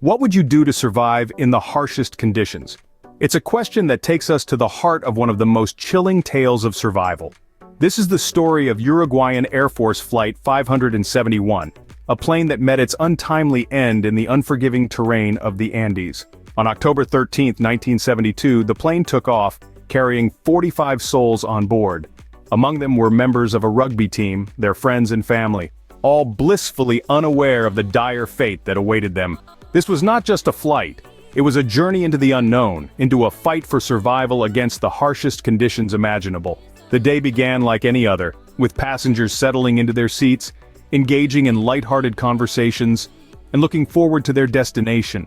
What would you do to survive in the harshest conditions? It's a question that takes us to the heart of one of the most chilling tales of survival. This is the story of Uruguayan Air Force Flight 571, a plane that met its untimely end in the unforgiving terrain of the Andes. On October 13, 1972, the plane took off, carrying 45 souls on board. Among them were members of a rugby team, their friends and family, all blissfully unaware of the dire fate that awaited them. This was not just a flight. It was a journey into the unknown, into a fight for survival against the harshest conditions imaginable. The day began like any other, with passengers settling into their seats, engaging in lighthearted conversations, and looking forward to their destination.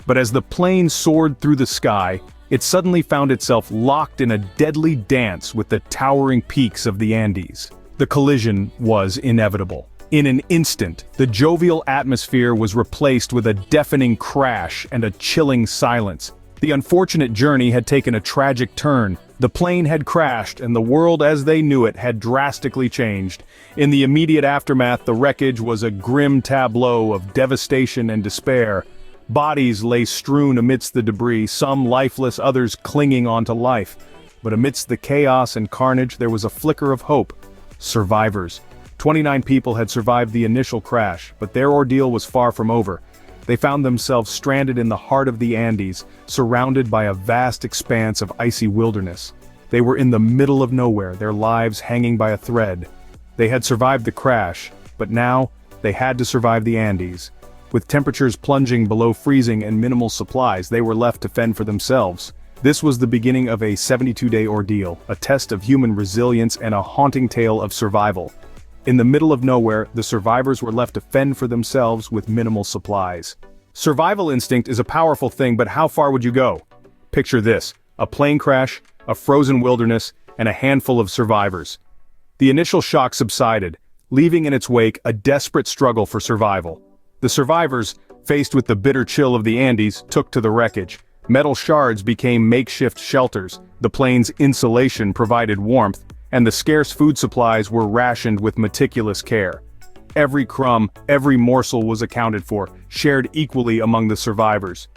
But as the plane soared through the sky, it suddenly found itself locked in a deadly dance with the towering peaks of the Andes. The collision was inevitable. In an instant, the jovial atmosphere was replaced with a deafening crash and a chilling silence. The unfortunate journey had taken a tragic turn. The plane had crashed, and the world as they knew it had drastically changed. In the immediate aftermath, the wreckage was a grim tableau of devastation and despair. Bodies lay strewn amidst the debris, some lifeless, others clinging onto life. But amidst the chaos and carnage, there was a flicker of hope. Survivors. 29 people had survived the initial crash, but their ordeal was far from over. They found themselves stranded in the heart of the Andes, surrounded by a vast expanse of icy wilderness. They were in the middle of nowhere, their lives hanging by a thread. They had survived the crash, but now, they had to survive the Andes. With temperatures plunging below freezing and minimal supplies, they were left to fend for themselves. This was the beginning of a 72-day ordeal, a test of human resilience and a haunting tale of survival. In the middle of nowhere, the survivors were left to fend for themselves with minimal supplies. Survival instinct is a powerful thing, but how far would you go? Picture this: a plane crash, a frozen wilderness, and a handful of survivors. The initial shock subsided, leaving in its wake a desperate struggle for survival. The survivors, faced with the bitter chill of the Andes, took to the wreckage. Metal shards became makeshift shelters, the plane's insulation provided warmth, and the scarce food supplies were rationed with meticulous care. Every crumb, every morsel was accounted for, shared equally among the survivors.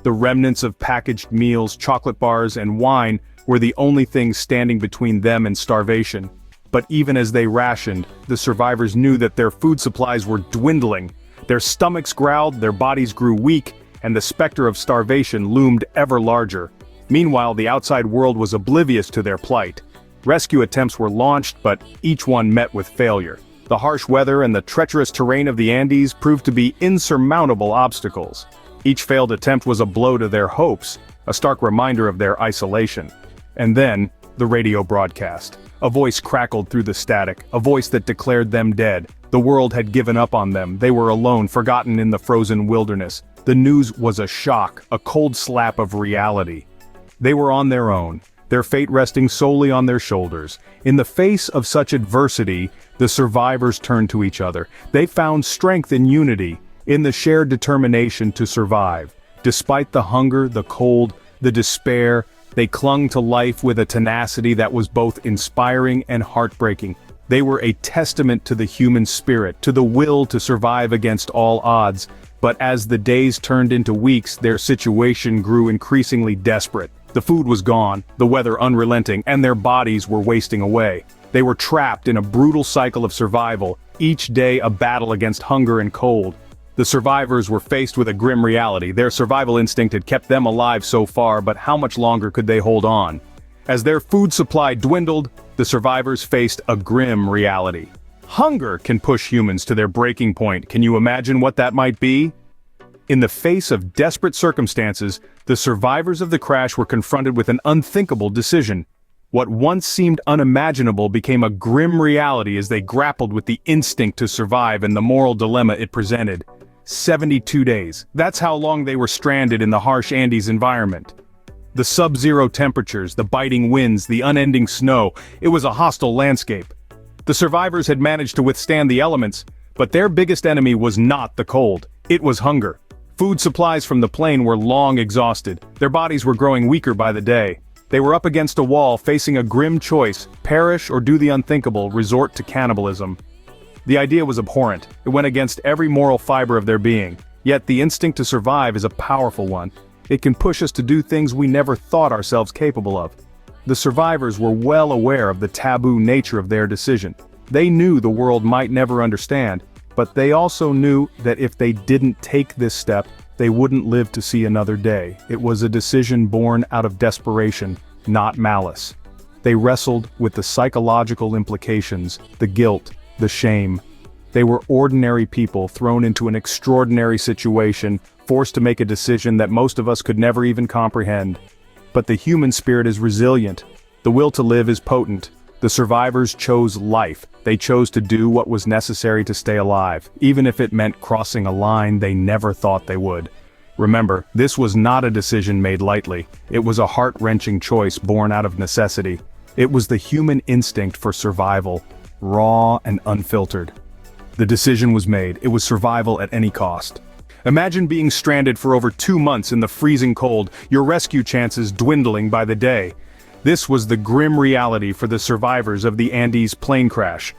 The remnants of packaged meals, chocolate bars, and wine were the only things standing between them and starvation. But even as they rationed, the survivors knew that their food supplies were dwindling. Their stomachs growled, their bodies grew weak, and the specter of starvation loomed ever larger. Meanwhile, the outside world was oblivious to their plight. Rescue attempts were launched, but each one met with failure. The harsh weather and the treacherous terrain of the Andes proved to be insurmountable obstacles. Each failed attempt was a blow to their hopes, a stark reminder of their isolation. And then, the radio broadcast. A voice crackled through the static, a voice that declared them dead. The world had given up on them, they were alone, forgotten in the frozen wilderness. The news was a shock, a cold slap of reality. They were on their own, their fate resting solely on their shoulders. In the face of such adversity, the survivors turned to each other. They found strength in unity, in the shared determination to survive. Despite the hunger, the cold, the despair, they clung to life with a tenacity that was both inspiring and heartbreaking. They were a testament to the human spirit, to the will to survive against all odds. But as the days turned into weeks, their situation grew increasingly desperate. The food was gone, the weather unrelenting, and their bodies were wasting away. They were trapped in a brutal cycle of survival, each day a battle against hunger and cold. The survivors were faced with a grim reality. Their survival instinct had kept them alive so far, but how much longer could they hold on? As their food supply dwindled, the survivors faced a grim reality. Hunger can push humans to their breaking point. Can you imagine what that might be? In the face of desperate circumstances, the survivors of the crash were confronted with an unthinkable decision. What once seemed unimaginable became a grim reality as they grappled with the instinct to survive and the moral dilemma it presented. 72 days. That's how long they were stranded in the harsh Andes environment. The sub-zero temperatures, the biting winds, the unending snow, it was a hostile landscape. The survivors had managed to withstand the elements, but their biggest enemy was not the cold, it was hunger. Food supplies from the plane were long exhausted, their bodies were growing weaker by the day. They were up against a wall, facing a grim choice: perish or do the unthinkable, resort to cannibalism. The idea was abhorrent, it went against every moral fiber of their being. Yet the instinct to survive is a powerful one. It can push us to do things we never thought ourselves capable of. The survivors were well aware of the taboo nature of their decision. They knew the world might never understand, but they also knew that if they didn't take this step, they wouldn't live to see another day. It was a decision born out of desperation, not malice. They wrestled with the psychological implications, the guilt, the shame. They were ordinary people thrown into an extraordinary situation, forced to make a decision that most of us could never even comprehend. But the human spirit is resilient. The will to live is potent. The survivors chose life. They chose to do what was necessary to stay alive, even if it meant crossing a line they never thought they would. Remember, this was not a decision made lightly. It was a heart-wrenching choice born out of necessity. It was the human instinct for survival, raw and unfiltered. The decision was made. It was survival at any cost. Imagine being stranded for over 2 months in the freezing cold, your rescue chances dwindling by the day. This was the grim reality for the survivors of the Andes plane crash.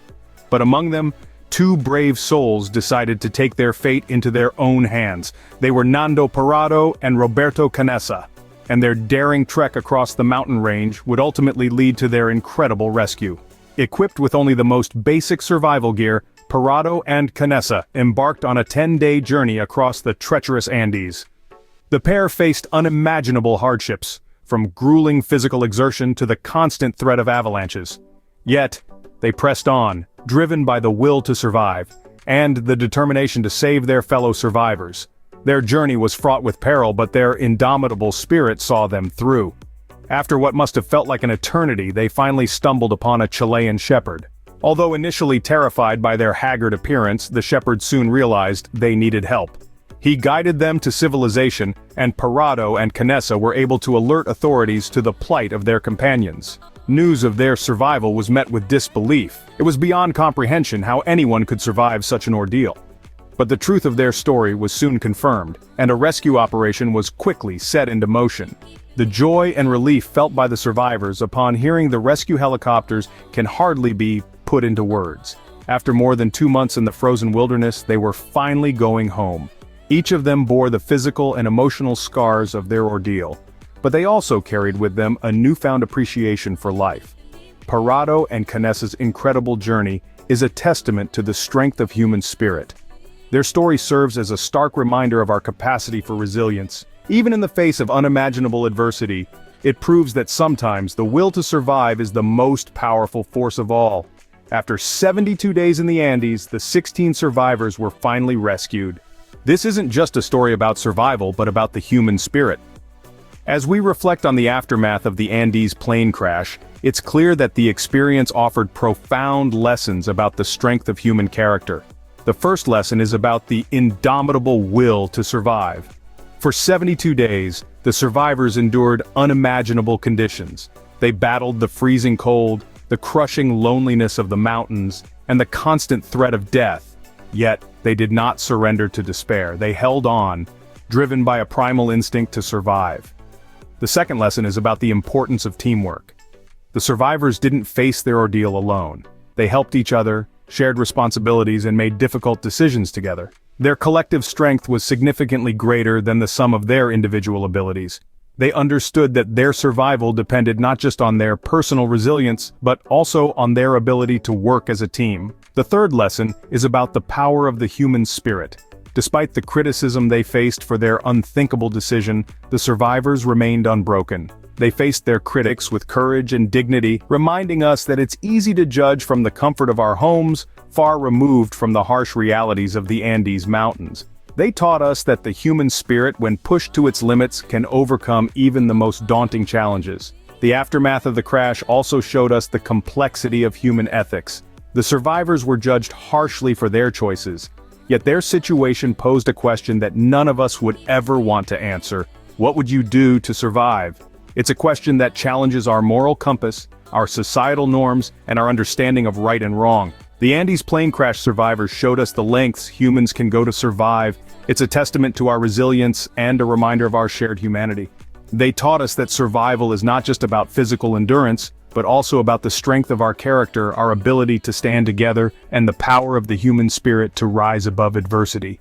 But among them, 2 brave souls decided to take their fate into their own hands. They were Nando Parrado and Roberto Canessa, and their daring trek across the mountain range would ultimately lead to their incredible rescue. Equipped with only the most basic survival gear, Parrado and Canessa embarked on a 10-day journey across the treacherous Andes. The pair faced unimaginable hardships, from grueling physical exertion to the constant threat of avalanches. Yet, they pressed on, driven by the will to survive, and the determination to save their fellow survivors. Their journey was fraught with peril, but their indomitable spirit saw them through. After what must have felt like an eternity, they finally stumbled upon a Chilean shepherd. Although initially terrified by their haggard appearance, the shepherd soon realized they needed help. He guided them to civilization, and Parrado and Canessa were able to alert authorities to the plight of their companions. News of their survival was met with disbelief. It was beyond comprehension how anyone could survive such an ordeal. But the truth of their story was soon confirmed, and a rescue operation was quickly set into motion. The joy and relief felt by the survivors upon hearing the rescue helicopters can hardly be put into words. After more than 2 months in the frozen wilderness, they were finally going home. Each of them bore the physical and emotional scars of their ordeal, but they also carried with them a newfound appreciation for life. Parrado and Canessa's incredible journey is a testament to the strength of human spirit. Their story serves as a stark reminder of our capacity for resilience. Even in the face of unimaginable adversity, it proves that sometimes the will to survive is the most powerful force of all. After 72 days in the Andes, the 16 survivors were finally rescued. This isn't just a story about survival, but about the human spirit. As we reflect on the aftermath of the Andes plane crash, it's clear that the experience offered profound lessons about the strength of human character. The first lesson is about the indomitable will to survive. For 72 days, the survivors endured unimaginable conditions. They battled the freezing cold, the crushing loneliness of the mountains, and the constant threat of death. Yet, they did not surrender to despair. They held on, driven by a primal instinct to survive. The second lesson is about the importance of teamwork. The survivors didn't face their ordeal alone. They helped each other, shared responsibilities, and made difficult decisions together. Their collective strength was significantly greater than the sum of their individual abilities. They understood that their survival depended not just on their personal resilience, but also on their ability to work as a team. The third lesson is about the power of the human spirit. Despite the criticism they faced for their unthinkable decision, the survivors remained unbroken. They faced their critics with courage and dignity, reminding us that it's easy to judge from the comfort of our homes, far removed from the harsh realities of the Andes Mountains. They taught us that the human spirit, when pushed to its limits, can overcome even the most daunting challenges. The aftermath of the crash also showed us the complexity of human ethics. The survivors were judged harshly for their choices, yet their situation posed a question that none of us would ever want to answer. What would you do to survive? It's a question that challenges our moral compass, our societal norms, and our understanding of right and wrong. The Andes plane crash survivors showed us the lengths humans can go to survive. It's a testament to our resilience and a reminder of our shared humanity. They taught us that survival is not just about physical endurance, but also about the strength of our character, our ability to stand together, and the power of the human spirit to rise above adversity.